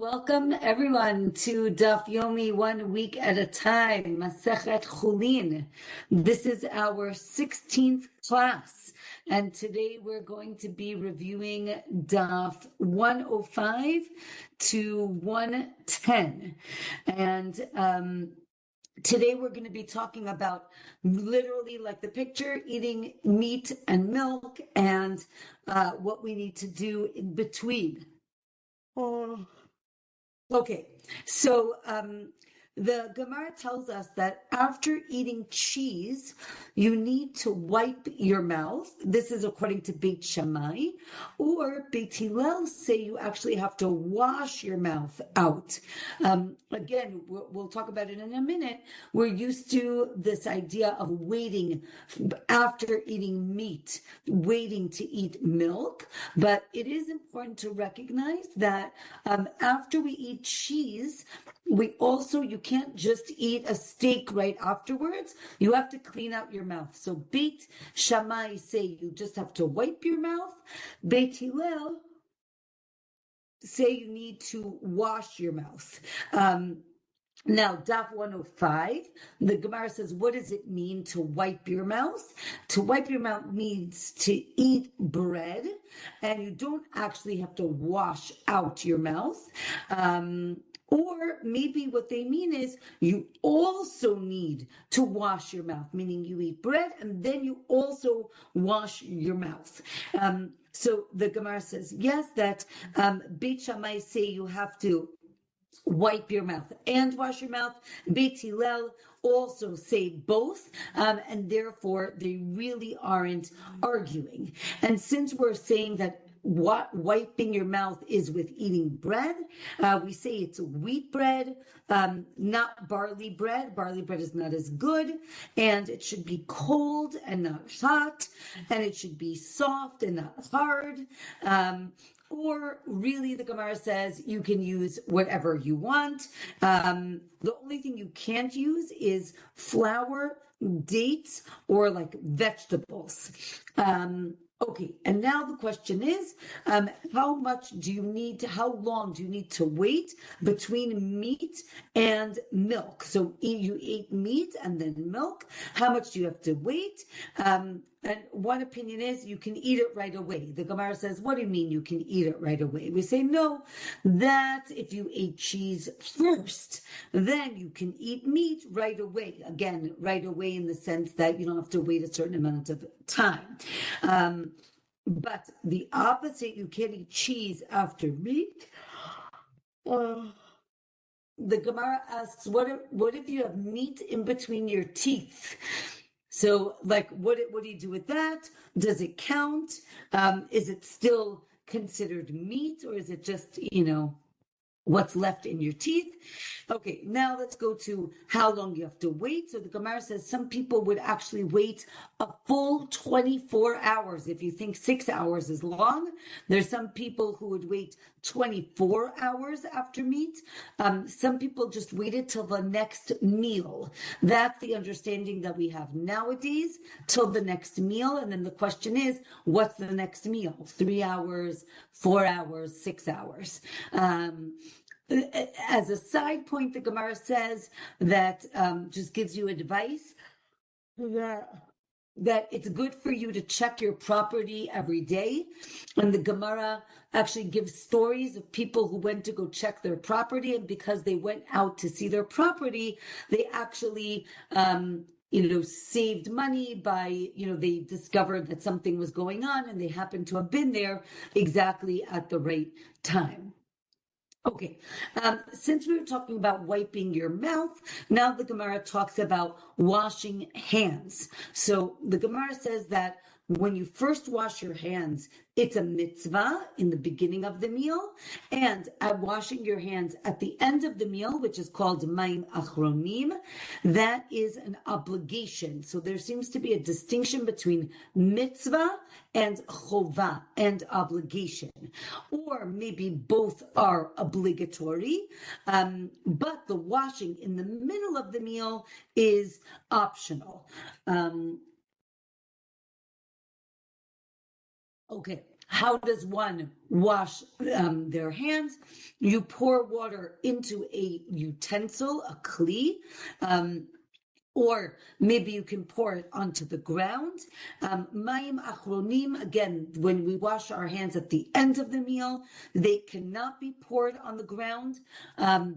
Welcome everyone to Daf Yomi 1 week at a time, Masechet Chullin. This is our 16th class, and today we're going to be reviewing Daf 105 to 110. And today we're going to be talking about literally, like the picture, eating meat and milk and what we need to do in between. Okay, so the Gemara tells us that after eating cheese, you need to wipe your mouth. This is according to Beit Shammai, or Beit Hillel say you actually have to wash your mouth out. Again, we'll talk about it in a minute. We're used to this idea of waiting after eating meat, waiting to eat milk, but it is important to recognize that after we eat cheese, you can't just eat a steak right afterwards. You have to clean out your mouth. So Beit Shammai say you just have to wipe your mouth. Beit Hillel say you need to wash your mouth. Now, Daf 105, the Gemara says, what does it mean to wipe your mouth? To wipe your mouth means to eat bread, and you don't actually have to wash out your mouth. Or maybe what they mean is you also need to wash your mouth, meaning you eat bread and then you also wash your mouth. So the Gemara says, yes, that Beit Shammai say you have to wipe your mouth and wash your mouth. Beit Hillel also say both, and therefore they really aren't arguing. And since we're saying that wiping your mouth is with eating bread, we say it's wheat bread, not barley bread. Barley bread is not as good, and it should be cold and not hot, and it should be soft and not hard. Or really, the Gemara says you can use whatever you want. The only thing you can't use is flour, dates, or like vegetables. Okay, and now the question is, how long do you need to wait between meat and milk? So you ate meat and then milk. How much do you have to wait? And one opinion is you can eat it right away. The Gemara says, what do you mean you can eat it right away? We say, no, that if you ate cheese first, then you can eat meat right away. Again, right away in the sense that you don't have to wait a certain amount of time. But the opposite, you can't eat cheese after meat. The Gemara asks, what if you have meat in between your teeth? So, like, what do you do with that? Does it count? Is it still considered meat, or is it just, what's left in your teeth? Okay, now let's go to how long you have to wait. So the Gemara says some people would actually wait a full 24 hours. If you think 6 hours is long, there's some people who would wait 24 hours after meat. Some people just waited till the next meal. That's the understanding that we have nowadays, till the next meal. And then the question is, what's the next meal? 3 hours, 4 hours, 6 hours. As a side point, the Gemara says that just gives you advice that it's good for you to check your property every day. And the Gemara actually gives stories of people who went to go check their property, and because they went out to see their property, they actually saved money by, they discovered that something was going on and they happened to have been there exactly at the right time. Okay, since we were talking about wiping your mouth, now the Gemara talks about washing hands. So the Gemara says that when you first wash your hands, it's a mitzvah in the beginning of the meal, and at washing your hands at the end of the meal, which is called mayim achronim, that is an obligation. So there seems to be a distinction between mitzvah and chovah, and obligation. Or maybe both are obligatory, but the washing in the middle of the meal is optional. Okay, how does one wash their hands? You pour water into a utensil, a kli, or maybe you can pour it onto the ground. Mayim achronim, again, when we wash our hands at the end of the meal, they cannot be poured on the ground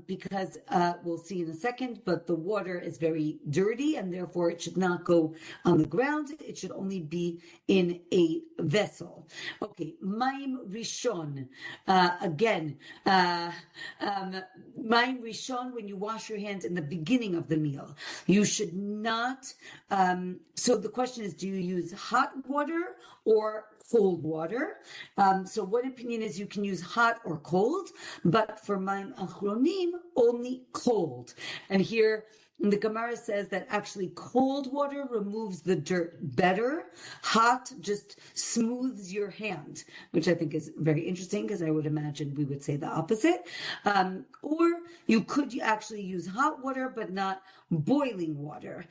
because we'll see in a second, but the water is very dirty and therefore it should not go on the ground. It should only be in a vessel. Okay, mayim rishon, again, mayim rishon, when you wash your hands in the beginning of the meal, you should not, so the question is, do you use hot water or cold water? So one opinion is you can use hot or cold, but for mayim achronim, only cold. And here, the Gemara says that actually cold water removes the dirt better. Hot just smooths your hand, which I think is very interesting because I would imagine we would say the opposite. Or you could actually use hot water, but not boiling water.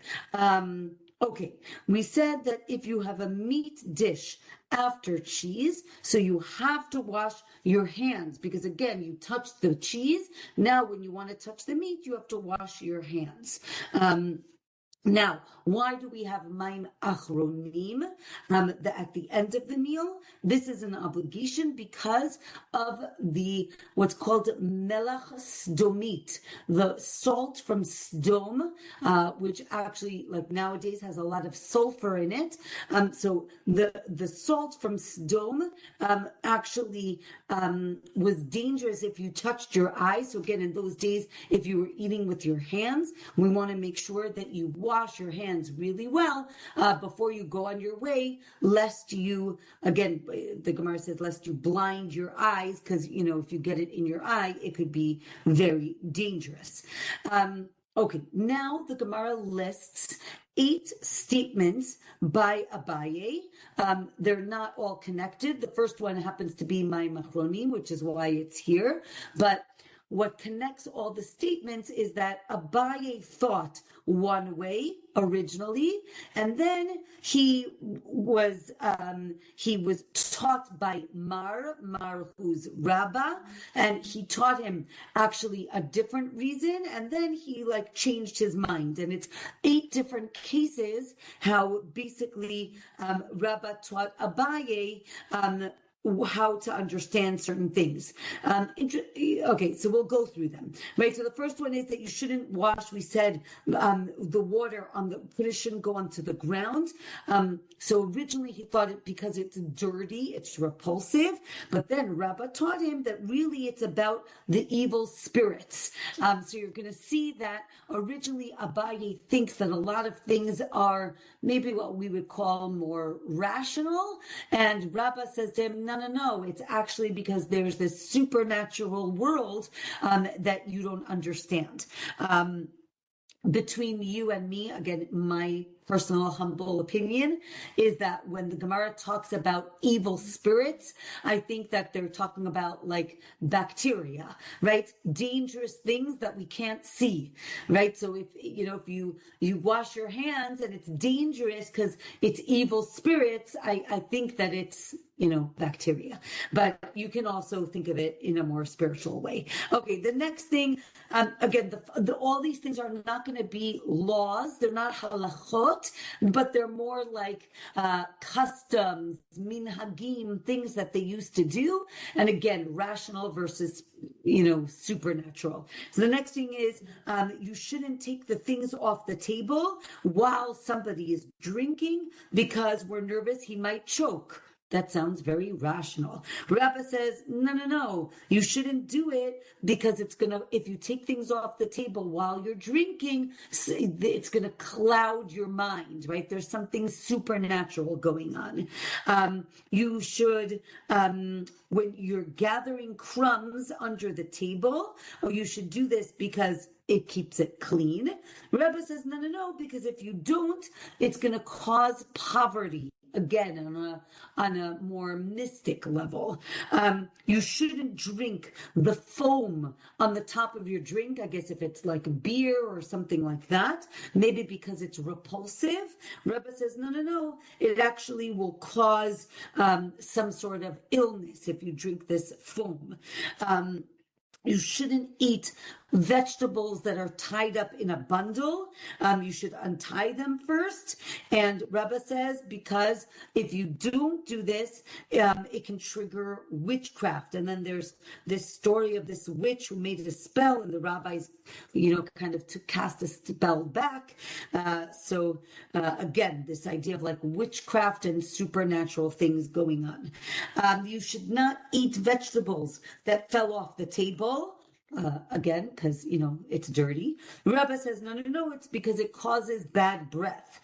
Okay, we said that if you have a meat dish after cheese, so you have to wash your hands because again, you touched the cheese. Now, when you want to touch the meat, you have to wash your hands. Now, why do we have mayim achronim at the end of the meal? This is an obligation because of the what's called melach sdomit, the salt from Sdom, which actually, like nowadays, has a lot of sulfur in it. So the salt from Sdom actually was dangerous if you touched your eyes. So again, in those days, if you were eating with your hands, we want to make sure that you wash your hands really well before you go on your way, lest you, again, the Gemara says, lest you blind your eyes, because, you know, if you get it in your eye, it could be very dangerous. Okay, now the Gemara lists 8 statements by Abaye. They're not all connected. The first one happens to be mayim achronim, which is why it's here, but what connects all the statements is that Abaye thought one way originally, and then he was taught by Mar who's Rabbah, and he taught him actually a different reason, and then he like changed his mind. And it's 8 different cases how basically Rabbah taught Abaye how to understand certain things. Okay, so we'll go through them, right? So the first one is that you shouldn't wash. We said the water on the shouldn't go onto the ground. So originally he thought it because it's dirty, it's repulsive, but then Rabbah taught him that really it's about the evil spirits. So you're going to see that originally Abaye thinks that a lot of things are maybe what we would call more rational, and Rabbah says to him, no, it's actually because there's this supernatural world that you don't understand. Between you and me, again, my personal humble opinion is that when the Gemara talks about evil spirits, I think that they're talking about like bacteria, right? Dangerous things that we can't see, right? So if you wash your hands and it's dangerous because it's evil spirits, I think that it's bacteria, but you can also think of it in a more spiritual way. Okay, the next thing, again, all these things are not going to be laws. They're not halachot, but they're more like customs, minhagim, things that they used to do. And again, rational versus supernatural. So the next thing is you shouldn't take the things off the table while somebody is drinking because we're nervous he might choke. That sounds very rational. Rabbah says, no, you shouldn't do it because if you take things off the table while you're drinking, it's going to cloud your mind, right? There's something supernatural going on. You should, when you're gathering crumbs under the table, you should do this because it keeps it clean. Rebbe says, no, because if you don't, it's going to cause poverty again, on a more mystic level. You shouldn't drink the foam on the top of your drink. I guess if it's like beer or something like that, maybe because it's repulsive. Rebbe says, no. It actually will cause some sort of illness if you drink this foam. You shouldn't eat vegetables that are tied up in a bundle. You should untie them first. And Rebbe says, because if you don't do this, it can trigger witchcraft. And then there's this story of this witch who made a spell, and the rabbis, kind of to cast a spell back. So again, this idea of like witchcraft and supernatural things going on. You should not eat vegetables that fell off the table. Again, because, it's dirty. Rabbi says, no, it's because it causes bad breath.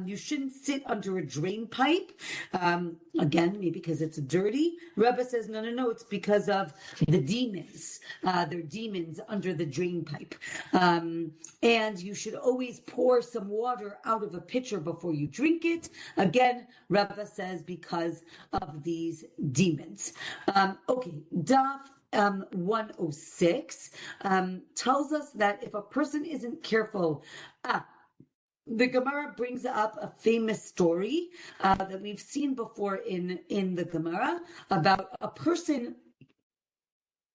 You shouldn't sit under a drain pipe. Again, maybe because it's dirty. Rabbi says, no, it's because of the demons. They're demons under the drain pipe. And you should always pour some water out of a pitcher before you drink it. Again, Rabbi says because of these demons. Okay, Daf 106 tells us that if a person isn't careful, the Gemara brings up a famous story that we've seen before in the Gemara about a person.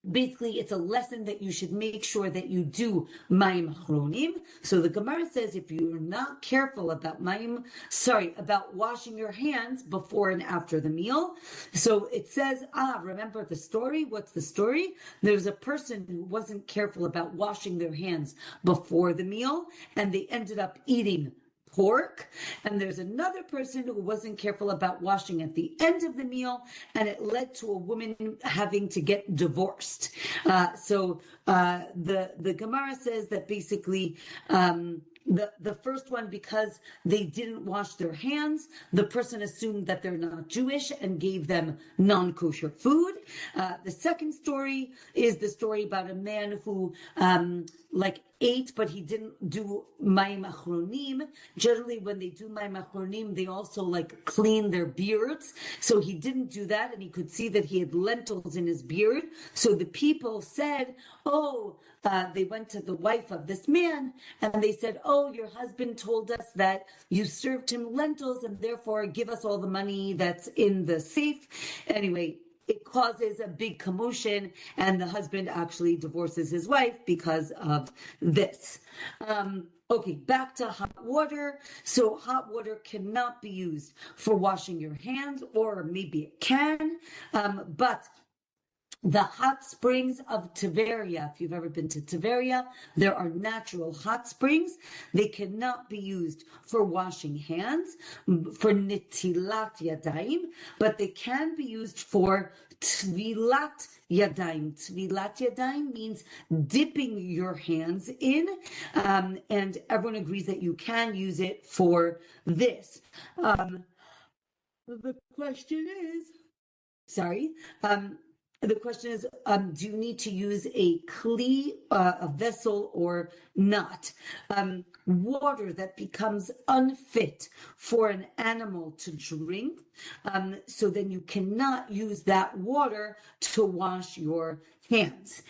Basically, it's a lesson that you should make sure that you do mayim achronim. So the Gemara says if you're not careful about about washing your hands before and after the meal. So it says, remember the story? What's the story? There's a person who wasn't careful about washing their hands before the meal, and they ended up eating pork. And there's another person who wasn't careful about washing at the end of the meal, and it led to a woman having to get divorced. So the Gemara says that basically the first one, because they didn't wash their hands, the person assumed that they're not Jewish and gave them non-kosher food. The second story is the story about a man who ate, but he didn't do mayim achronim. Generally, when they do mayim achronim, they also clean their beards. So he didn't do that, and he could see that he had lentils in his beard. So the people said, they went to the wife of this man, and they said, your husband told us that you served him lentils, and therefore give us all the money that's in the safe. Anyway, it causes a big commotion, and the husband actually divorces his wife because of this. Okay, back to hot water. So hot water cannot be used for washing your hands, or maybe it can, but the hot springs of Tiberia, if you've ever been to Tiberia, there are natural hot springs. They cannot be used for washing hands, for nitilat yadayim, but they can be used for tvilat yadayim. Tvilat yadayim means dipping your hands in, and everyone agrees that you can use it for this. The question is, do you need to use a kli, a vessel, or not? Water that becomes unfit for an animal to drink, so then you cannot use that water to wash your hands.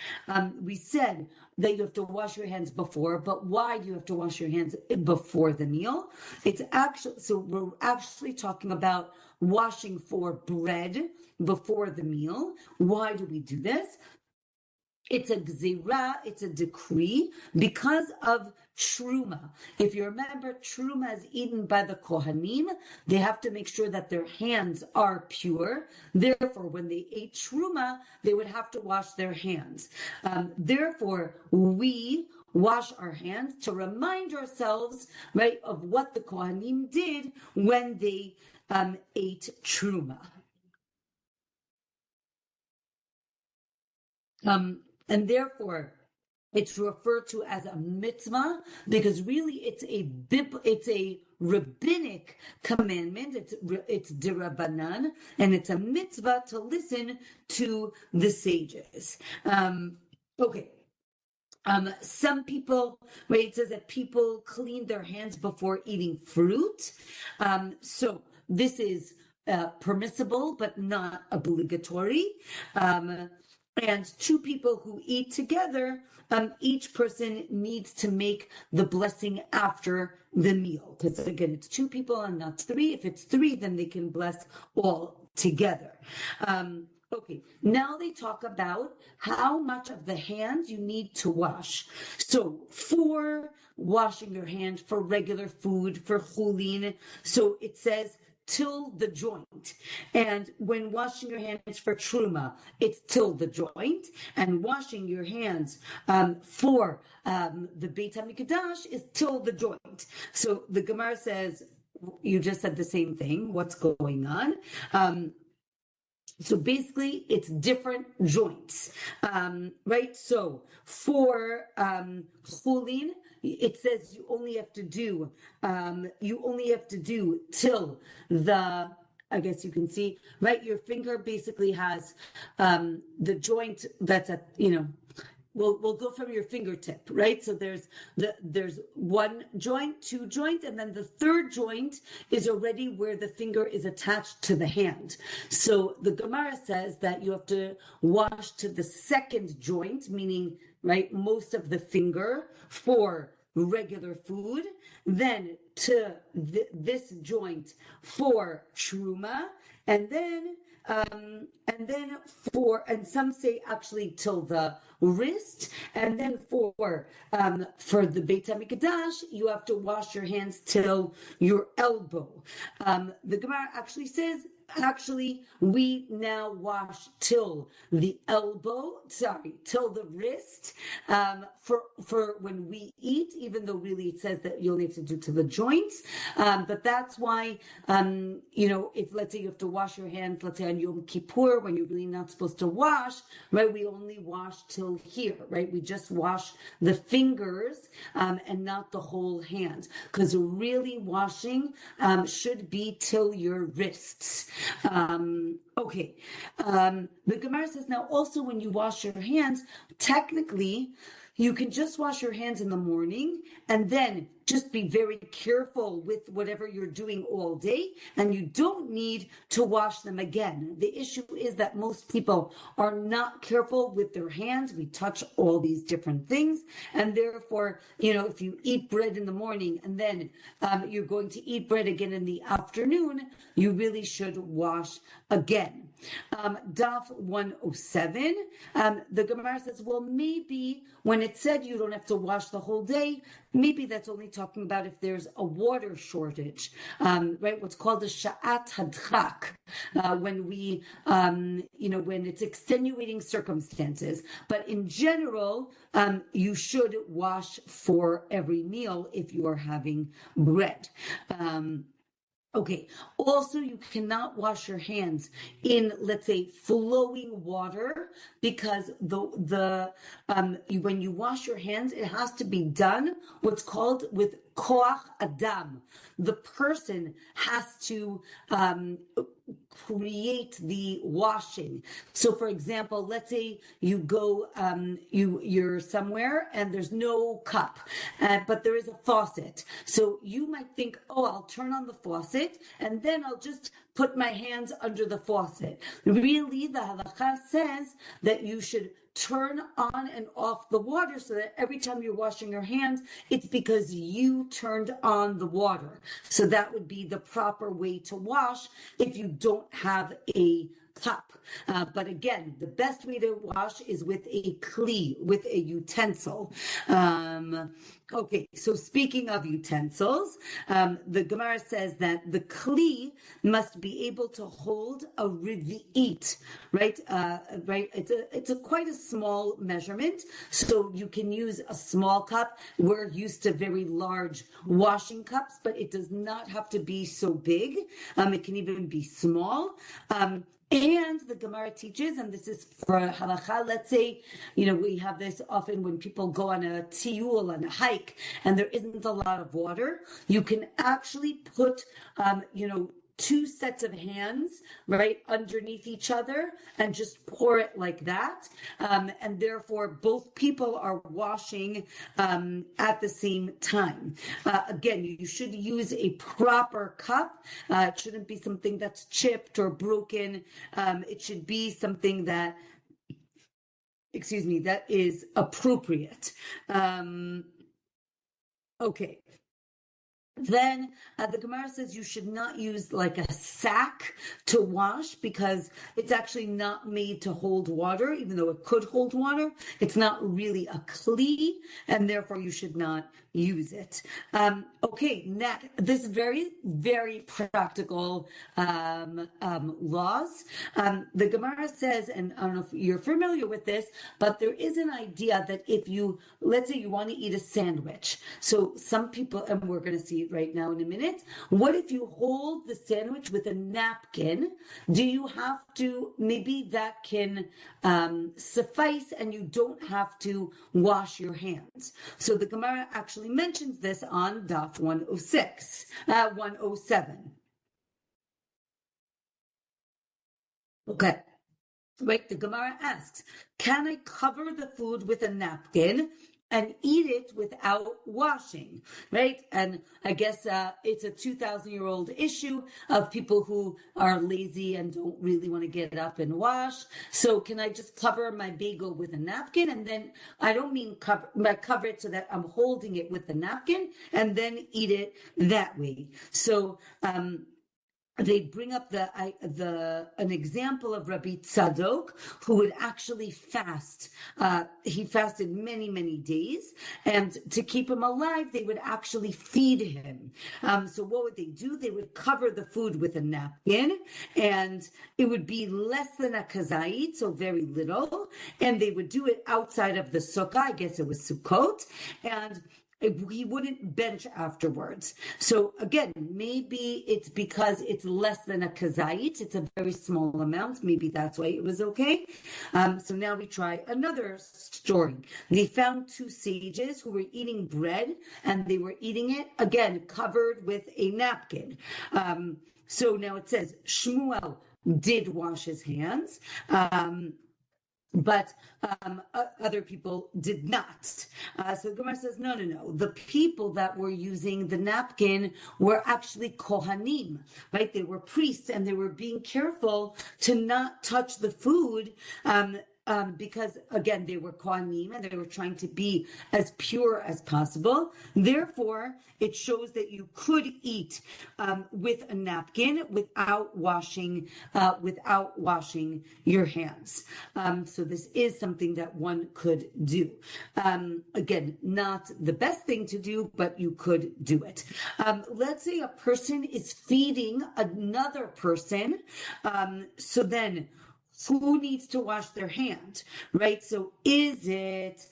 We said that you have to wash your hands before, but why do you have to wash your hands before the meal? We're actually talking about washing for bread before the meal. Why do we do this? It's a gzira, it's a decree, because of truma. If you remember, truma is eaten by the kohanim. They have to make sure that their hands are pure. Therefore, when they ate truma, they would have to wash their hands. Therefore, we wash our hands to remind ourselves, right, of what the kohanim did when they ate truma. And therefore, it's referred to as a mitzvah because really it's a rabbinic commandment. It's derabanan, and it's a mitzvah to listen to the sages. Okay. Some people, right, it says that people clean their hands before eating fruit. So this is permissible, but not obligatory. And two people who eat together, each person needs to make the blessing after the meal. Because again, it's two people and not three. If it's three, then they can bless all together. Okay, now they talk about how much of the hand you need to wash. So for washing your hand, for regular food, for chullin, so it says till the joint. And when washing your hands for truma, it's till the joint. And washing your hands for the Beit HaMikdash is till the joint. So the Gemara says, you just said the same thing. What's going on? So basically, it's different joints, right? So for chullin, it says you only have to do till the. I guess you can see, right? Your finger basically has the joint that's at, we'll go from your fingertip, right? So there's one joint, two joint, and then the third joint is already where the finger is attached to the hand. So the Gemara says that you have to wash to the second joint, meaning, right, most of the finger for regular food, then to this joint for truma, and then some say actually till the wrist, and then for the Beit HaMikdash, you have to wash your hands till your elbow. The Gemara actually says, we now wash till the wrist, for when we eat, even though really it says that you only have to do to the joints. But that's why, if let's say you have to wash your hands, let's say on Yom Kippur, when you're really not supposed to wash, right? We only wash till here, right? We just wash the fingers, and not the whole hand, because really washing, should be till your wrists. Okay. The Gemara says now also when you wash your hands, technically you can just wash your hands in the morning and then just be very careful with whatever you're doing all day, and you don't need to wash them again. The issue is that most people are not careful with their hands. We touch all these different things, and therefore, if you eat bread in the morning and then you're going to eat bread again in the afternoon, you really should wash again. Daf 107, the Gemara says, well, maybe when it said you don't have to wash the whole day, maybe that's only talking about if there's a water shortage, right? What's called a sha'at hadchak, when we, when it's extenuating circumstances. But in general, you should wash for every meal if you are having bread. Okay. Also, you cannot wash your hands in, let's say, flowing water, because when you wash your hands, it has to be done what's called with koach adam. The person has to create the washing. So, for example, let's say you go, you're somewhere and there's no cup, but there is a faucet. So you might think, oh, I'll turn on the faucet and then I'll just put my hands under the faucet. Really, the halakha says that you should turn on and off the water so that every time you're washing your hands, it's because you turned on the water. So that would be the proper way to wash if you don't have a cup. But again, the best way to wash is with a kli, with a utensil. Okay, so speaking of utensils, the Gemara says that the kli must be able to hold a revi'it, right? Right. It's quite a small measurement, so you can use a small cup. We're used to very large washing cups, but it does not have to be so big. It can even be small. And the Gemara teaches, and this is for halakha, let's say, we have this often when people go on a tiyul, on a hike, and there isn't a lot of water, you can actually put, two sets of hands, right, underneath each other and just pour it like that. And therefore, both people are washing at the same time. Again, you should use a proper cup. It shouldn't be something that's chipped or broken. It should be something that, that is appropriate. Okay. Then the Gemara says you should not use like a sack to wash because it's actually not made to hold water, even though it could hold water. It's not really a kli, and therefore you should not use it. Okay, next, this very, very practical laws. The Gemara says, and I don't know if you're familiar with this, but there is an idea that if you, let's say you want to eat a sandwich. So some people, and we're going to see it right now in a minute, what if you hold the sandwich with a napkin? Do you have to, maybe that can suffice and you don't have to wash your hands. So the Gemara actually mentions this on Daf 107. Okay. Right, the Gemara asks, can I cover the food with a napkin and eat it without washing, right? And I guess it's a 2,000-year-old issue of people who are lazy and don't really want to get up and wash. So can I just cover my bagel with a napkin? And then I don't mean cover it so that I'm holding it with the napkin and then eat it that way. So, they bring up an example of Rabbi Tzadok who would actually fast. He fasted many, many days, and to keep him alive, they would actually feed him. So what would they do? They would cover the food with a napkin, and it would be less than a kazait, so very little, and they would do it outside of the sukkah. I guess it was Sukkot, and he wouldn't bench afterwards. So again, maybe it's because it's less than a kazait. It's a very small amount. Maybe that's why it was okay. So now we try another story. They found two sages who were eating bread, and they were eating it, again, covered with a napkin. So now it says, Shmuel did wash his hands. But other people did not. So Gemara says, no. The people that were using the napkin were actually kohanim, right? They were priests, and they were being careful to not touch the food because, again, they were kohanim and they were trying to be as pure as possible. Therefore, it shows that you could eat with a napkin without washing your hands. So this is something that one could do. Again, not the best thing to do, but you could do it. Let's say a person is feeding another person. So then, who needs to wash their hand, right? So is it,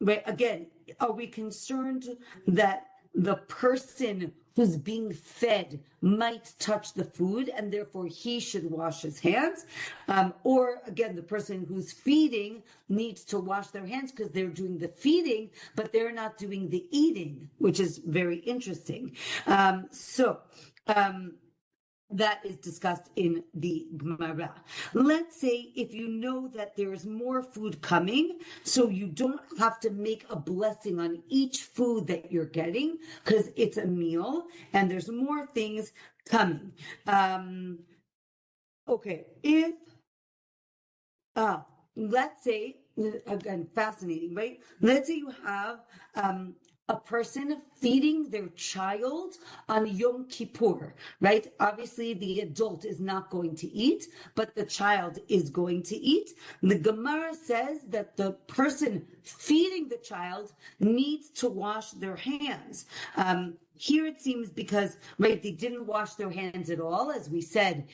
right, again, are we concerned that the person who's being fed might touch the food and therefore he should wash his hands? Or again, the person who's feeding needs to wash their hands because they're doing the feeding, but they're not doing the eating, which is very interesting. That is discussed in the Gemara. Let's say if you know that there is more food coming, so you don't have to make a blessing on each food that you're getting because it's a meal and there's more things coming. Okay, let's say, again, fascinating, right? Let's say you have a person feeding their child on Yom Kippur, right? Obviously, the adult is not going to eat, but the child is going to eat. The Gemara says that the person feeding the child needs to wash their hands. Here it seems because, right, they didn't wash their hands at all. As we said,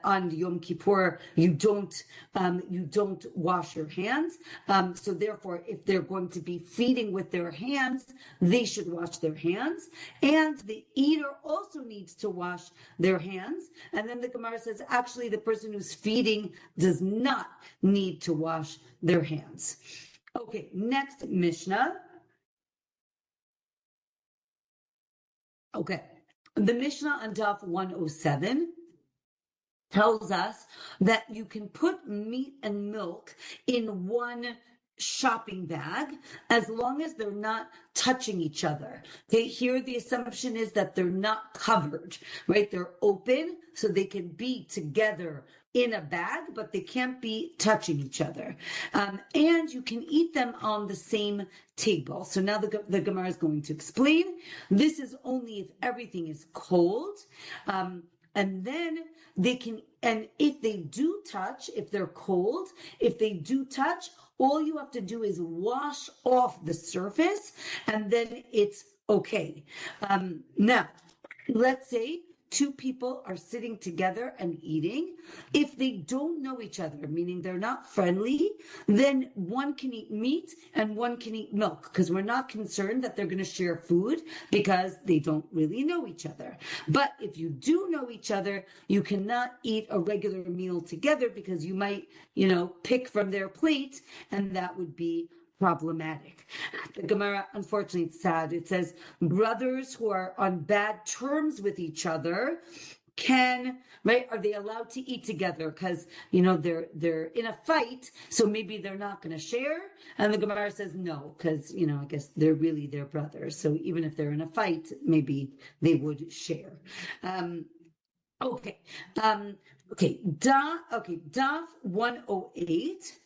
on Yom Kippur, you don't wash your hands. So therefore, if they're going to be feeding with their hands, they should wash their hands. And the eater also needs to wash their hands. And then the Gemara says, actually, the person who's feeding does not need to wash their hands. Okay, next Mishnah. Okay. the Mishnah on Daf 107 tells us that you can put meat and milk in one shopping bag as long as they're not touching each other. Okay, here the assumption is that they're not covered, right? They're open so they can be together in a bag, but they can't be touching each other. And you can eat them on the same table. So now the Gemara is going to explain. This is only if everything is cold. And then they can, and if they do touch, if they're cold, if they do touch, all you have to do is wash off the surface and then it's okay. Now, let's say two people are sitting together and eating. If they don't know each other, meaning they're not friendly, then one can eat meat and one can eat milk because we're not concerned that they're going to share food because they don't really know each other. But if you do know each other, you cannot eat a regular meal together because you might, pick from their plate and that would be problematic. The Gemara, unfortunately, it's sad. It says brothers who are on bad terms with each other are they allowed to eat together? Because they're in a fight, so maybe they're not going to share. And the Gemara says no, because I guess they're really their brothers. So even if they're in a fight, maybe they would share. Okay. Daf 108.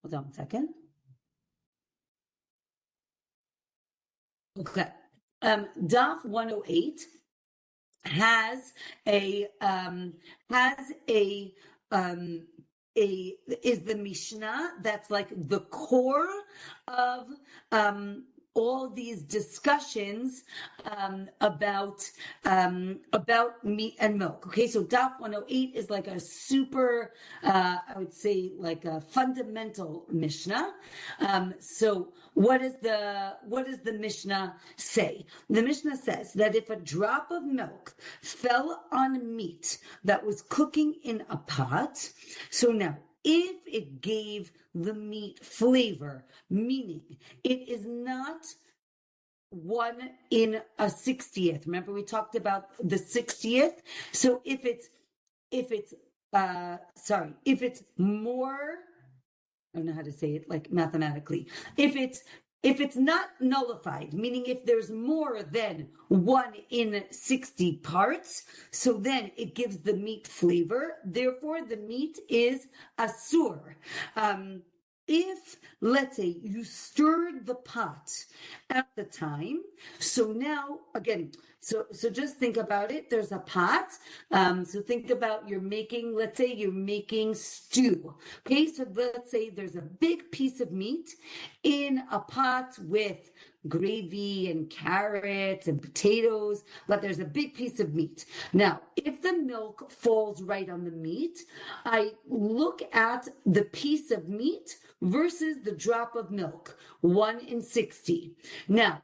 Hold on a second. Okay. Daf 108 has is the Mishnah that's like the core of all these discussions about meat and milk. Okay, so Daf 108 is like a super, I would say, like a fundamental Mishnah. So what does the Mishnah say? The Mishnah says that if a drop of milk fell on meat that was cooking in a pot, so now if it gave the meat flavor, meaning it is not 1/60. Remember we talked about the 60th. So if it's more, I don't know how to say it like mathematically. If it's not nullified, meaning if there's more than 1/60 parts, so then it gives the meat flavor. Therefore, the meat is asur. If, let's say, you stirred the pot at the time, so now, again, so just think about it. There's a pot. So think about let's say you're making stew. Okay, so let's say there's a big piece of meat in a pot with gravy and carrots and potatoes, but there's a big piece of meat. Now, if the milk falls right on the meat, I look at the piece of meat versus the drop of milk, 1/60. Now,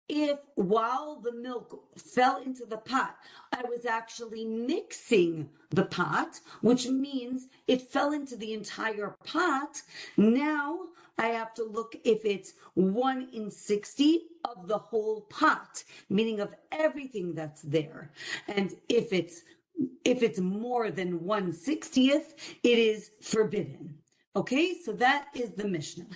if while the milk fell into the pot, I was actually mixing the pot, which means it fell into the entire pot, now I have to look if it's 1/60 of the whole pot, meaning of everything that's there. And if it's more than 1/60th, it is forbidden. Okay, so that is the Mishnah.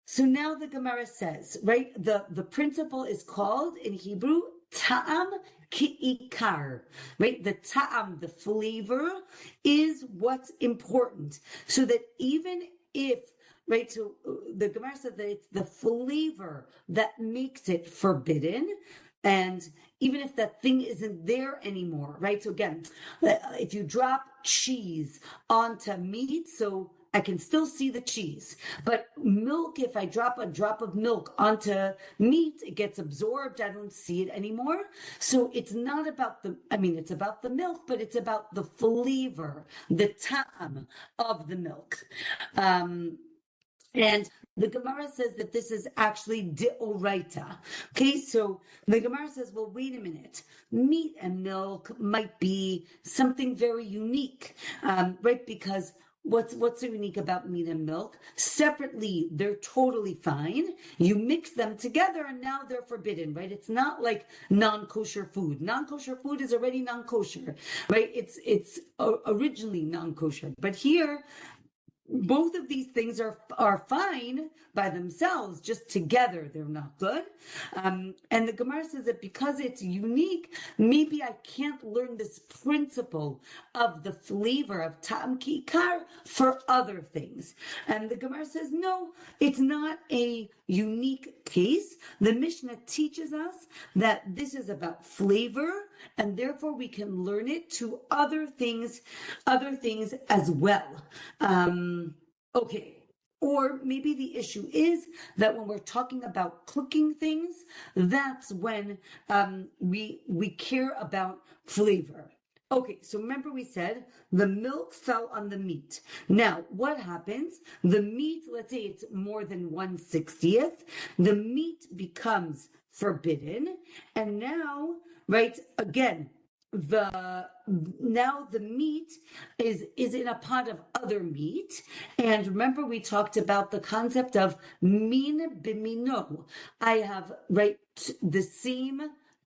So now the Gemara says, right, the principle is called in Hebrew ta'am ki'ikar, right? The ta'am, the flavor, is what's important. So that even if, right, so the Gemara said that it's the flavor that makes it forbidden. And even if that thing isn't there anymore, right? So again, if you drop cheese onto meat, so I can still see the cheese. But milk, if I drop a drop of milk onto meat, it gets absorbed. I don't see it anymore. So it's not about it's about the milk, but it's about the flavor, the ta'am of the milk. And the Gemara says that this is actually deoraita. Okay, so the Gemara says, well, wait a minute. Meat and milk might be something very unique, right? Because what's so unique about meat and milk? Separately, they're totally fine. You mix them together and now they're forbidden, right? It's not like non-kosher food. Non-kosher food is already non-kosher, right? It's originally non-kosher. But here, both of these things are fine by themselves, just together they're not good. And the Gemara says that because it's unique, maybe I can't learn this principle of the flavor of Ta'am Kikar for other things. And the Gemara says, no, it's not a unique case. The Mishnah teaches us that this is about flavor, and therefore we can learn it to other things as well. Okay. Or maybe the issue is that when we're talking about cooking things, that's when we care about flavor. Okay, so remember we said the milk fell on the meat. Now, what happens? The meat, let's say it's more than 1/60th, the meat becomes forbidden, and now, right, again, now the meat is in a pot of other meat, and remember we talked about the concept of min bimino. I have the same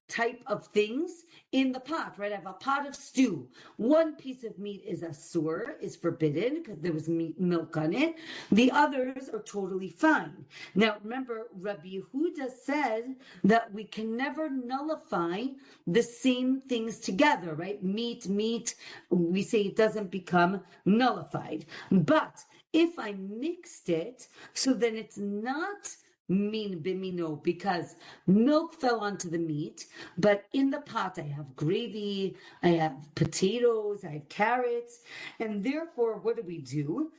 type of things in the pot, right? I have a pot of stew. One piece of meat is asur, is forbidden because there was milk on it. The others are totally fine. Now, remember, Rabbi Yehuda said that we can never nullify the same things together, right? Meat, we say it doesn't become nullified. But if I mixed it, so then it's not min bimino, because milk fell onto the meat, but in the pot I have gravy, I have potatoes, I have carrots, and therefore what do?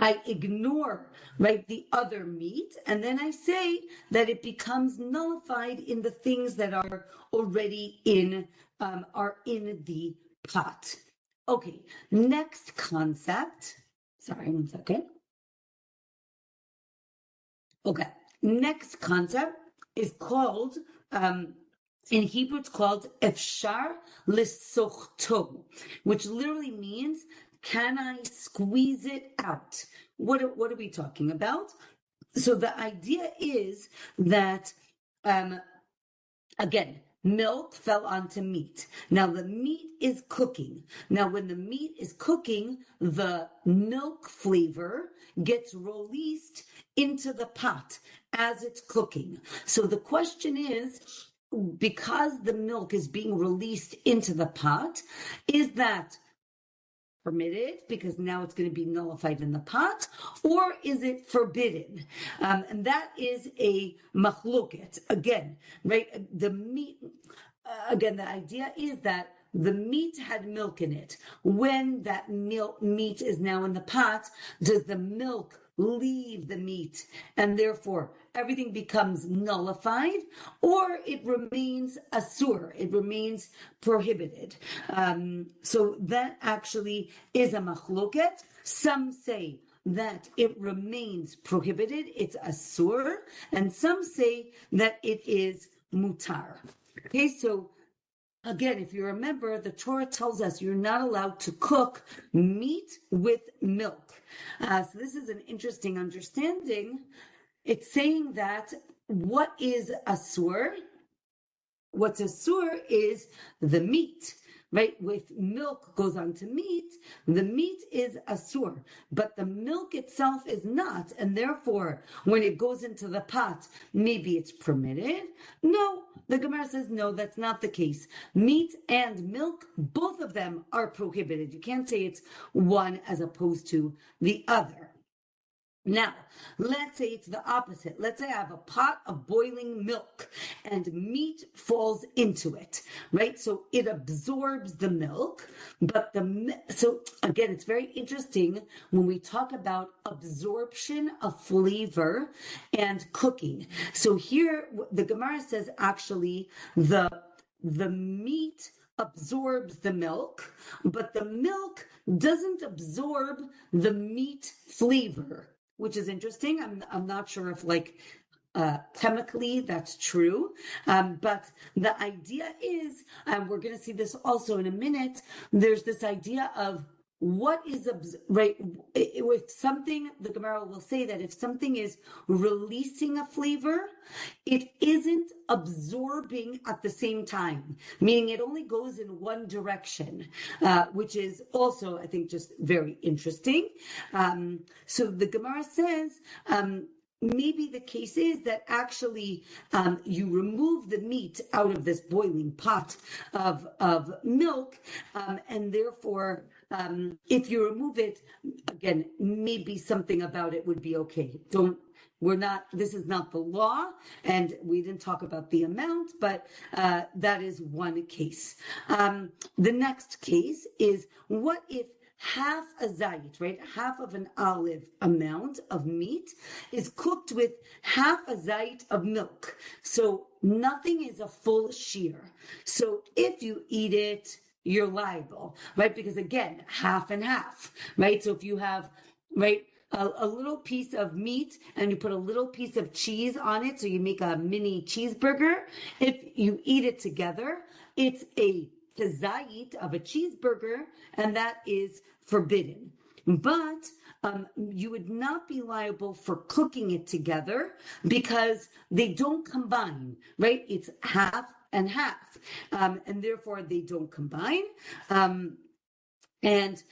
I ignore, right, the other meat, and then I say that it becomes nullified in the things that are already in the pot. Okay, next concept. Sorry, 1 second. Okay, next concept is called, in Hebrew, it's called Efshar Lisochto, which literally means, can I squeeze it out? What are we talking about? So the idea is that, again, milk fell onto meat. Now the meat is cooking. Now when the meat is cooking, the milk flavor gets released into the pot as it's cooking. So the question is, because the milk is being released into the pot, is that permitted because now it's going to be nullified in the pot, or is it forbidden? And that is a machloket. Again, right? The meat, again, the idea is that the meat had milk in it. When that meat is now in the pot, does the milk leave the meat and therefore everything becomes nullified, or it remains asur, it remains prohibited? So that actually is a machloket. Some say that it remains prohibited, it's asur, and some say that it is mutar. Okay, so again, if you remember, the Torah tells us you're not allowed to cook meat with milk. So this is an interesting understanding. It's saying that what is asur? What's asur is the meat, right? With milk goes on to meat, the meat is asur, but the milk itself is not, and therefore, when it goes into the pot, maybe it's permitted. No, the Gemara says, no, that's not the case. Meat and milk, both of them are prohibited. You can't say it's one as opposed to the other. Now, let's say it's the opposite. Let's say I have a pot of boiling milk and meat falls into it, right? So it absorbs the milk, but so again, it's very interesting when we talk about absorption of flavor and cooking. So here, the Gemara says actually the meat absorbs the milk, but the milk doesn't absorb the meat flavor, which is interesting. I'm not sure if chemically that's true, but the idea is, we're going to see this also in a minute, there's this idea of what is right? If something, the Gemara will say that if something is releasing a flavor, it isn't absorbing at the same time, meaning it only goes in one direction, which is also, I think, just very interesting. So the Gemara says, maybe the case is that actually you remove the meat out of this boiling pot of milk, and therefore, if you remove it, again, maybe something about it would be okay. This is not the law, and we didn't talk about the amount, but that is one case. The next case is, what if half a zayit, right? Half of an olive amount of meat is cooked with half a zayit of milk. So nothing is a full shear. So if you eat it, you're liable, right? Because again, half and half, right? So if you have, right, a little piece of meat and you put a little piece of cheese on it, so you make a mini cheeseburger, if you eat it together, it's a zayit of a cheeseburger, and that is forbidden. But you would not be liable for cooking it together because they don't combine, right? It's half and half, and therefore they don't combine. And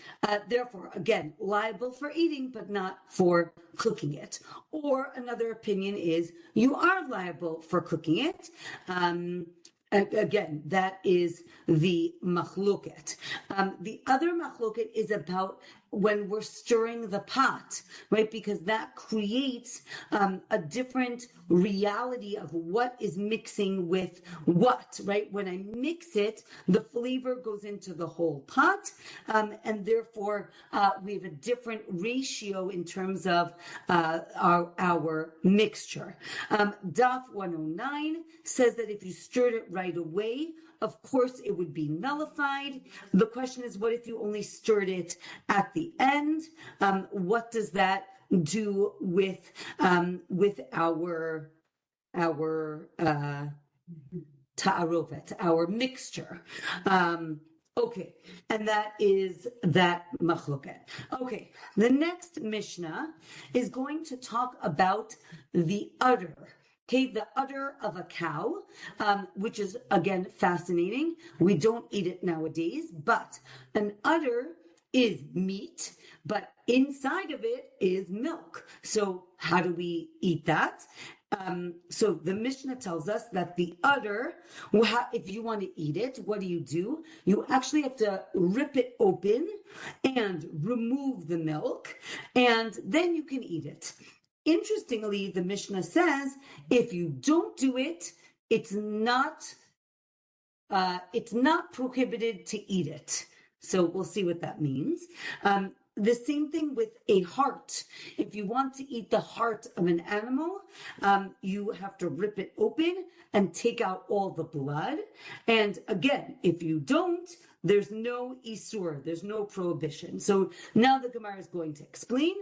therefore, again, liable for eating, but not for cooking it. Or another opinion is you are liable for cooking it. Again, that is the machloket. The other machloket is about when we're stirring the pot, right? Because that creates a different reality of what is mixing with what, right? When I mix it, the flavor goes into the whole pot, and therefore we have a different ratio in terms of our mixture. Daf 109 says that if you stirred it right away, of course, it would be nullified. The question is, what if you only stirred it at the end? What does that do with our ta'arovet, our mixture? Okay, and that is that machloket. Okay, the next Mishnah is going to talk about the udder. Okay, the udder of a cow, which is, again, fascinating. We don't eat it nowadays, but an udder is meat, but inside of it is milk. So how do we eat that? So the Mishnah tells us that the udder, if you want to eat it, what do? You actually have to rip it open and remove the milk, and then you can eat it. Interestingly, the Mishnah says if you don't do it, it's not prohibited to eat it. So we'll see what that means. The same thing with a heart. If you want to eat the heart of an animal, you have to rip it open and take out all the blood. And again, if you don't, there's no isur, there's no prohibition. So now the Gemara is going to explain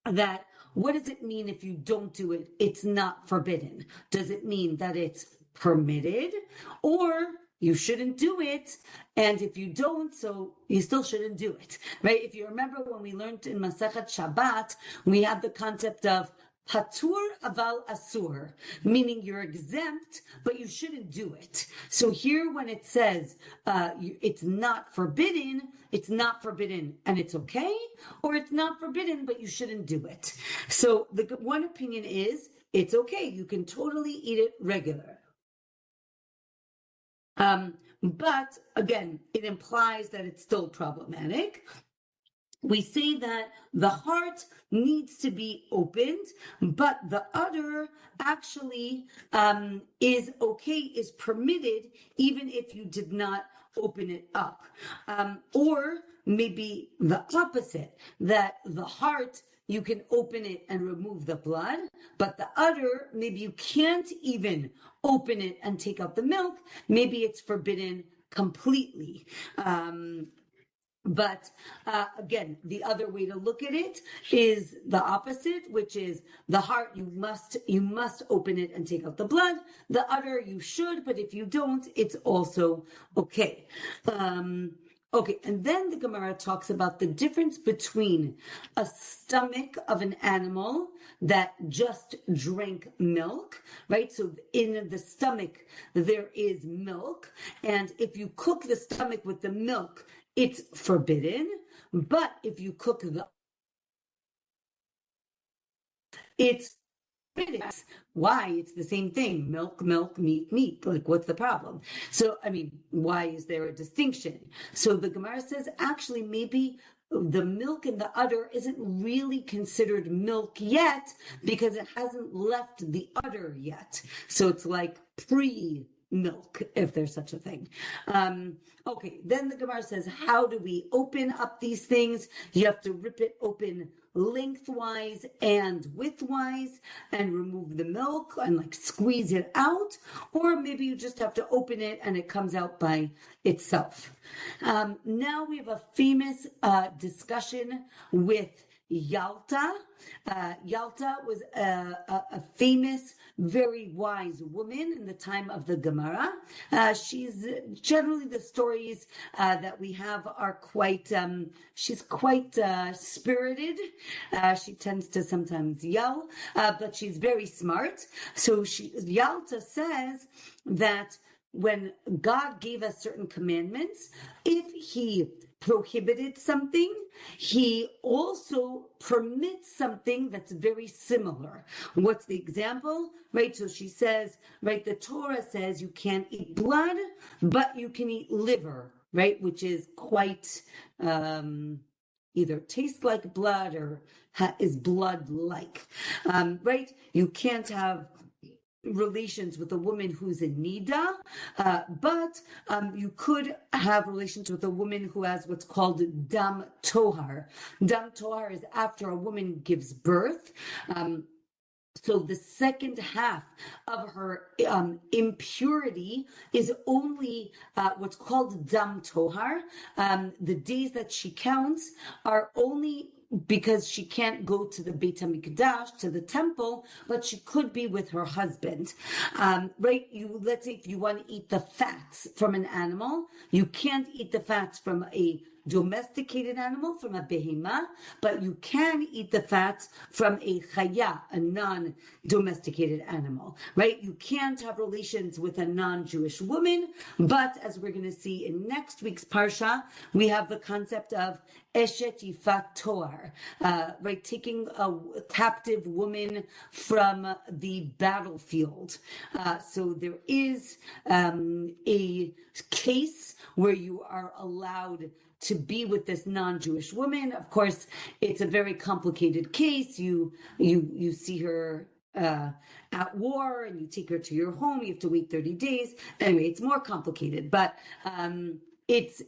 that. What does it mean if you don't do it? It's not forbidden. Does it mean that it's permitted, or you shouldn't do it? And if you don't, so you still shouldn't do it, right? If you remember when we learned in Masechet Shabbat, we had the concept of patur aval asur, meaning you're exempt, but you shouldn't do it. So here when it says it's not forbidden, it's not forbidden and it's okay, or it's not forbidden, but you shouldn't do it. So the one opinion is it's okay. You can totally eat it regular. But again, it implies that it's still problematic. We say that the heart needs to be opened, but the udder actually is okay, is permitted, even if you did not open it up. Or maybe the opposite, that the heart, you can open it and remove the blood, but the udder, maybe you can't even open it and take out the milk. Maybe it's forbidden completely. But again, the other way to look at it is the opposite, which is the heart, you must open it and take out the blood. The udder, you should, but if you don't, it's also okay. Okay, and then the Gemara talks about the difference between a stomach of an animal that just drank milk, right? So in the stomach, there is milk. And if you cook the stomach with the milk, it's forbidden. But if you cook it's why? It's the same thing. Milk, milk, meat, meat. Like, what's the problem? So, I mean, why is there a distinction? So the Gemara says, actually, maybe the milk in the udder isn't really considered milk yet because it hasn't left the udder yet. So it's like pre-milk, if there's such a thing. Okay, then the Gemara says, how do we open up these things? You have to rip it open lengthwise and widthwise and remove the milk and like squeeze it out, or maybe you just have to open it and it comes out by itself. Now we have a famous discussion with Yalta. Yalta was a famous, very wise woman in the time of the Gemara. She's generally, the stories that we have are quite, she's quite spirited. She tends to sometimes yell, but she's very smart. So Yalta says that when God gave us certain commandments, if he prohibited something, he also permits something that's very similar. What's the example? Right? So she says, right, the Torah says you can't eat blood, but you can eat liver, right? Which is quite either tastes like blood or is blood-like, right? You can't have relations with a woman who's in nida, but you could have relations with a woman who has what's called dam tohar. Dam tohar is after a woman gives birth. So the second half of her impurity is only what's called dam tohar. The days that she counts are only because she can't go to the Beit HaMikdash, to the temple, but she could be with her husband. Right? Let's say if you want to eat the fats from an animal, you can't eat the fats from a domesticated animal, from a behema, but you can eat the fats from a chaya, a non-domesticated animal, right? You can't have relations with a non-Jewish woman, but as we're going to see in next week's parsha, we have the concept of eshet yifat toar, right? Taking a captive woman from the battlefield. So there is a case where you are allowed to be with this non-Jewish woman. Of course, it's a very complicated case. You see her at war and you take her to your home. You have to wait 30 days. Anyway, it's more complicated, but it's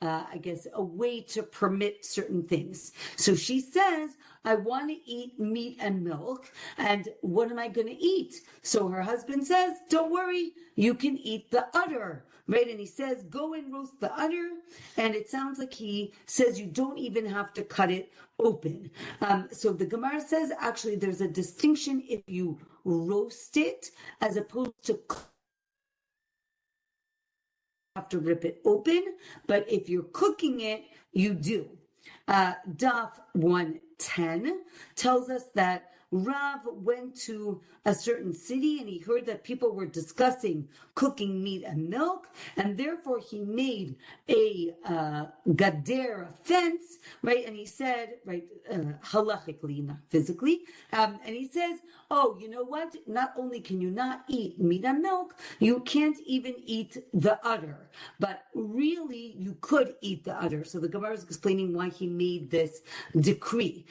I guess, a way to permit certain things. So she says, I want to eat meat and milk, and what am I going to eat? So her husband says, don't worry, you can eat the udder, right? And he says, go and roast the udder, and it sounds like he says you don't even have to cut it open. So the Gemara says, actually, there's a distinction if you roast it as opposed to have to rip it open, but if you're cooking it, you do. Daf 110 tells us that Rav went to a certain city and he heard that people were discussing cooking meat and milk, and therefore he made a gader, a fence, right? And he said, right, halachically, not physically, and he says, oh, you know what? Not only can you not eat meat and milk, you can't even eat the udder, but really you could eat the udder. So the Gemara is explaining why he made this decree.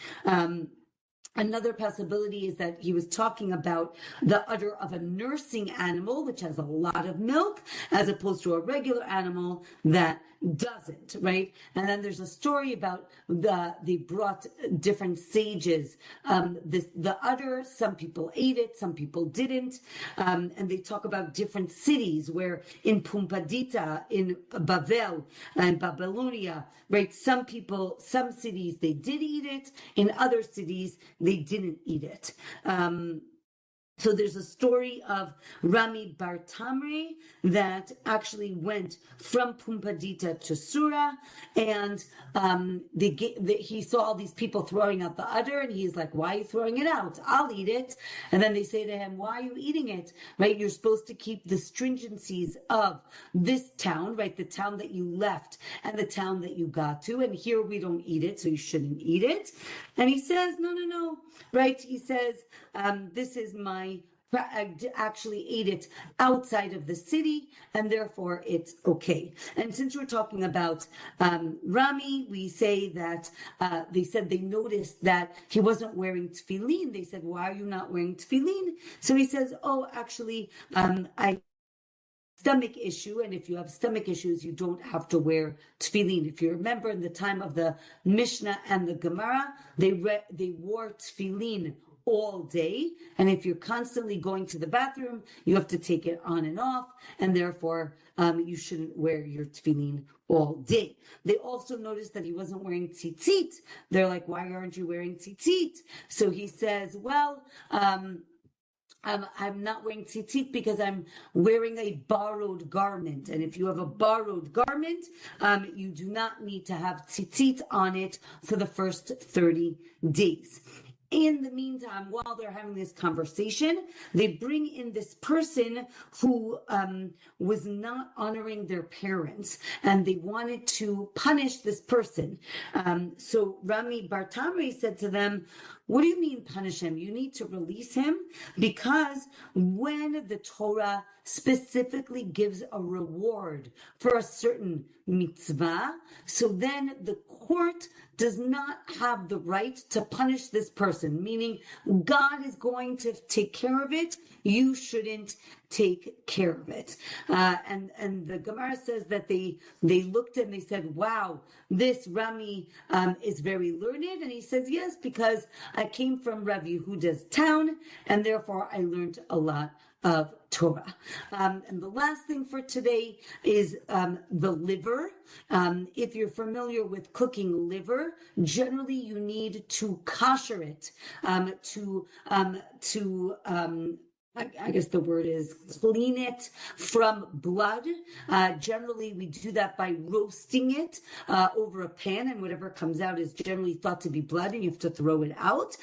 Another possibility is that he was talking about the udder of a nursing animal, which has a lot of milk, as opposed to a regular animal that doesn't, right? And then there's a story about they brought different sages. The udder, some people ate it, some people didn't. And they talk about different cities where in Pumbedita, in Bavel, and Babylonia, right? Some cities, they did eat it. In other cities, they didn't eat it. So there's a story of Rami Bar Tamre that actually went from Pumpadita to Sura, and he saw all these people throwing out the udder, and he's like, "Why are you throwing it out? I'll eat it." And then they say to him, "Why are you eating it? Right? You're supposed to keep the stringencies of this town, right? The town that you left and the town that you got to, and here we don't eat it, so you shouldn't eat it." And he says, "No, no, no." Right? He says, "This is my." I actually ate it outside of the city, and therefore it's okay. And since we're talking about Rami, we say that they said they noticed that he wasn't wearing tefillin. They said, "Why are you not wearing tefillin?" So he says, "Oh, actually, I stomach issue, and if you have stomach issues, you don't have to wear tefillin." If you remember, in the time of the Mishnah and the Gemara, they wore tefillin all day, and if you're constantly going to the bathroom, you have to take it on and off, and therefore you shouldn't wear your tefillin all day. They also noticed that he wasn't wearing tzitzit. They're like, "Why aren't you wearing tzitzit?" So he says, "Well, I'm not wearing tzitzit because I'm wearing a borrowed garment. And if you have a borrowed garment, you do not need to have tzitzit on it for the first 30 days. In the meantime, while they're having this conversation, they bring in this person who was not honoring their parents, and they wanted to punish this person. So Rami Bar Tamre said to them, "What do you mean punish him? You need to release him, because when the Torah specifically gives a reward for a certain mitzvah, so then the court does not have the right to punish this person, meaning God is going to take care of it. You shouldn't take care of it." And the Gemara says that they looked and they said, "Wow, this Rami is very learned." And he says, "Yes, because I came from Rav Yehuda's town, and therefore I learned a lot of Torah." And the last thing for today is the liver. If you're familiar with cooking liver, generally you need to kosher it, I guess the word is clean it from blood. Generally, we do that by roasting it over a pan, and whatever comes out is generally thought to be blood, and you have to throw it out.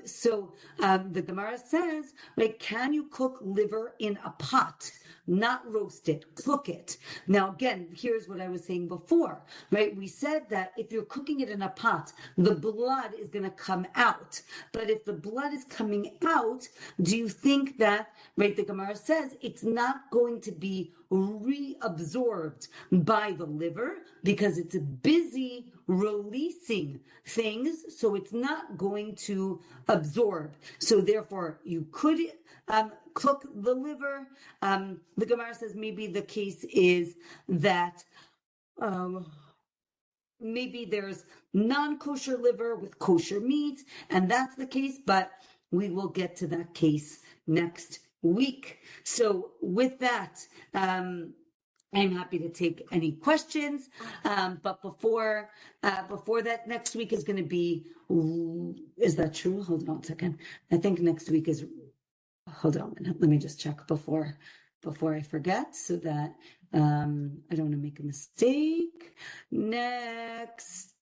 So the Gemara says, like, can you cook liver in a pot? Not roast it, cook it. Now, again, here's what I was saying before, right? We said that if you're cooking it in a pot, the blood is going to come out. But if the blood is coming out, do you think that, right, the Gemara says it's not going to be reabsorbed by the liver because it's busy releasing things, so it's not going to absorb. So therefore, you could cook the liver. The Gemara says maybe the case is that maybe there's non-kosher liver with kosher meat, and that's the case, but we will get to that case next week. So with that, I'm happy to take any questions, but before that, next week is going to be, is that true? Hold on a second. I think next week is, hold on, let me just check before I forget, so that I don't want to make a mistake. Next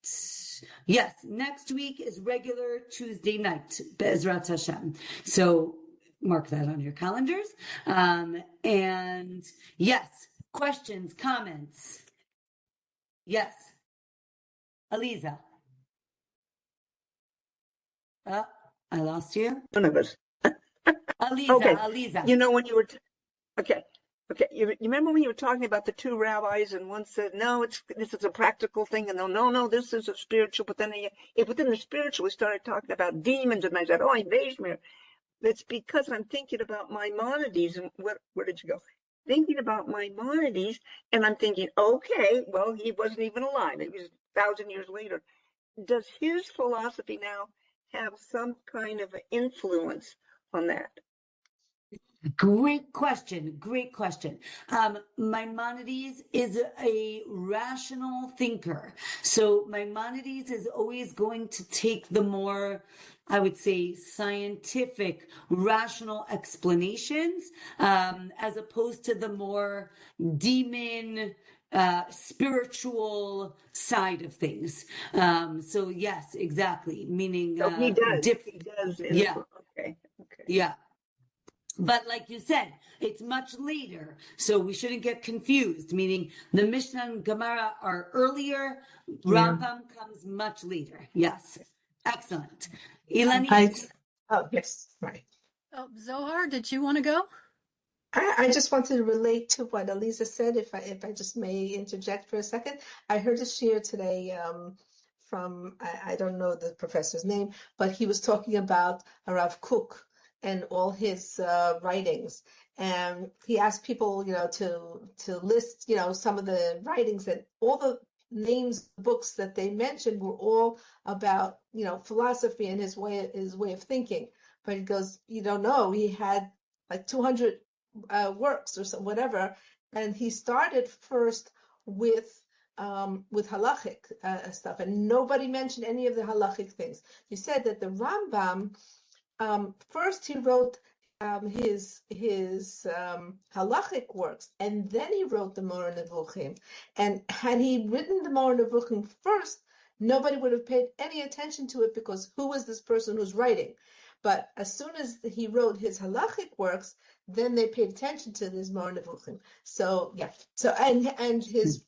week is regular Tuesday night, Be'ezrat Hashem. So mark that on your calendars. And yes, questions, comments. Yes, Aliza. I lost you. One of us. Aliza, okay. Aliza. You know, when you were okay. You remember when you were talking about the two rabbis, and one said, "No, this is a practical thing," and no, this is a spiritual. But then within the spiritual, we started talking about demons, and I said, "Oh, Veshmir." That's because I'm thinking about Maimonides, and where did you go? Thinking about Maimonides, and I'm thinking, okay, well, he wasn't even alive. It was 1,000 years later. Does his philosophy now have some kind of influence on that? Great question. Great question. Maimonides is a rational thinker. So Maimonides is always going to take the more, I would say, scientific, rational explanations, as opposed to the more demon, spiritual side of things. So yes, exactly. Meaning, So he does. He does. yeah, Okay. Okay. yeah. But like you said, it's much later, so we shouldn't get confused. Meaning the Mishnah and Gemara are earlier, Yeah. Rambam comes much later. Yes, excellent. I, Ilanit. oh, yes, right. Oh, Zohar, did you want to go? I just wanted to relate to what Eliza said, if I just may interject for a second. I heard a shir today from, I don't know the professor's name, but he was talking about Rav Kook and all his writings. And he asked people, to list, some of the writings, and all the names, books that they mentioned were all about, philosophy and his way of thinking. But he goes, you don't know, he had like 200 works or so, whatever, and he started first with halachic stuff, and nobody mentioned any of the halachic things. He said that the Rambam, first he wrote his halachic works, and then he wrote the Moreh Nevuchim. And had he written the Moreh Nevuchim first, nobody would have paid any attention to it, because who was this person who's writing? But as soon as he wrote his halachic works, then they paid attention to this Moreh Nevuchim. So yeah. So and his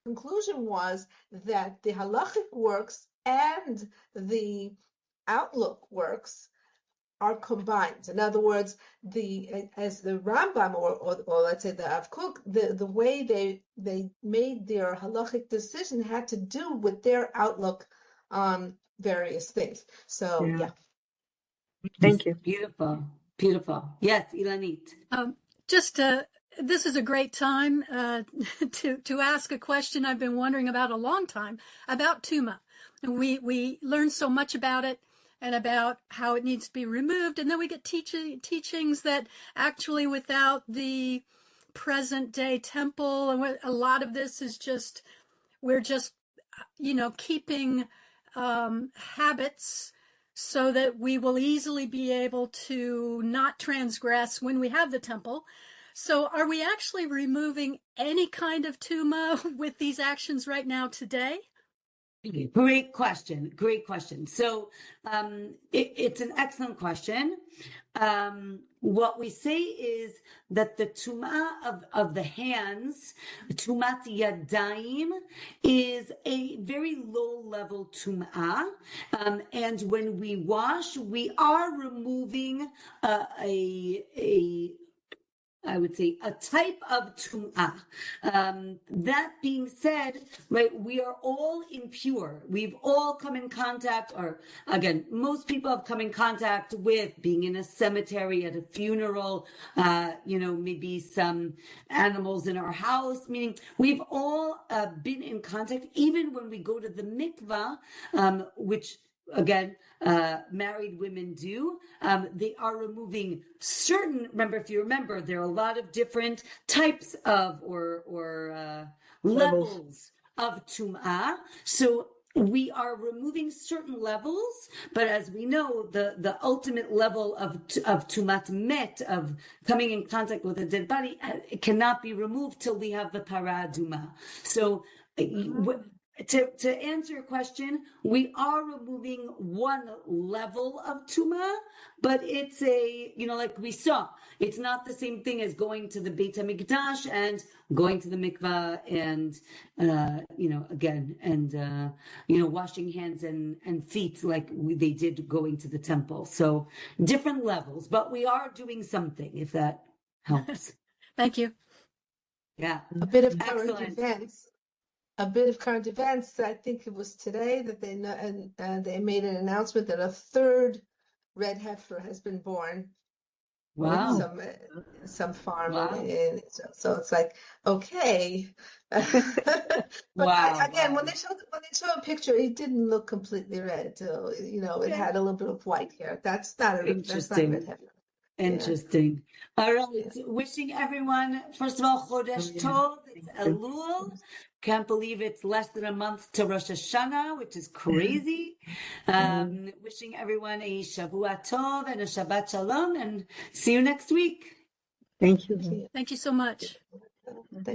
conclusion was that the halachic works and the outlook works are combined. In other words, as the Rambam or let's say the Av Kook, the way they made their halachic decision had to do with their outlook on various things. So yeah. Thank you. Beautiful, beautiful. Yes, Ilanit. This is a great time to ask a question I've been wondering about a long time about tuma. We learn so much about it and about how it needs to be removed, and then we get teachings that actually without the present day temple, and a lot of this is just, we're just keeping habits so that we will easily be able to not transgress when we have the temple. So are we actually removing any kind of tuma with these actions right now today? Great question. Great question. So it's an excellent question. What we say is that the tumah of the hands, tumat yadayim, is a very low level tumah. And when we wash, we are removing I would say a type of tum'ah. That being said, right, we are all impure. We've all come in contact, or again, most people have come in contact with being in a cemetery, at a funeral, maybe some animals in our house, meaning we've all been in contact, even when we go to the mikvah, which again, married women do. They are removing certain, if you remember, there are a lot of different types of or levels of tum'ah. So we are removing certain levels, but as we know, the ultimate level of tumat met, of coming in contact with a dead body, it cannot be removed till we have the paraduma. So to answer your question, we are removing one level of tuma, but it's like we saw, it's not the same thing as going to the Beit HaMikdash and going to the mikvah and, washing hands and feet like they did going to the temple. So different levels, but we are doing something, if that helps. Thank you. Yeah. A bit of current Excellent. events. I think it was today that they made an announcement that a third red heifer has been born. Wow. some farm Wow. in Israel. So it's like, okay. But Wow. again, when they show a picture, it didn't look completely red. So, it had a little bit of white hair. That's not red heifer. Interesting. All right. Yeah. Wishing everyone, first of all, Chodesh Tov. It's Elul. Can't believe it's less than a month to Rosh Hashanah, which is crazy. Wishing everyone a Shavua Tov and a Shabbat Shalom, and see you next week. Thank you. Thank you so much.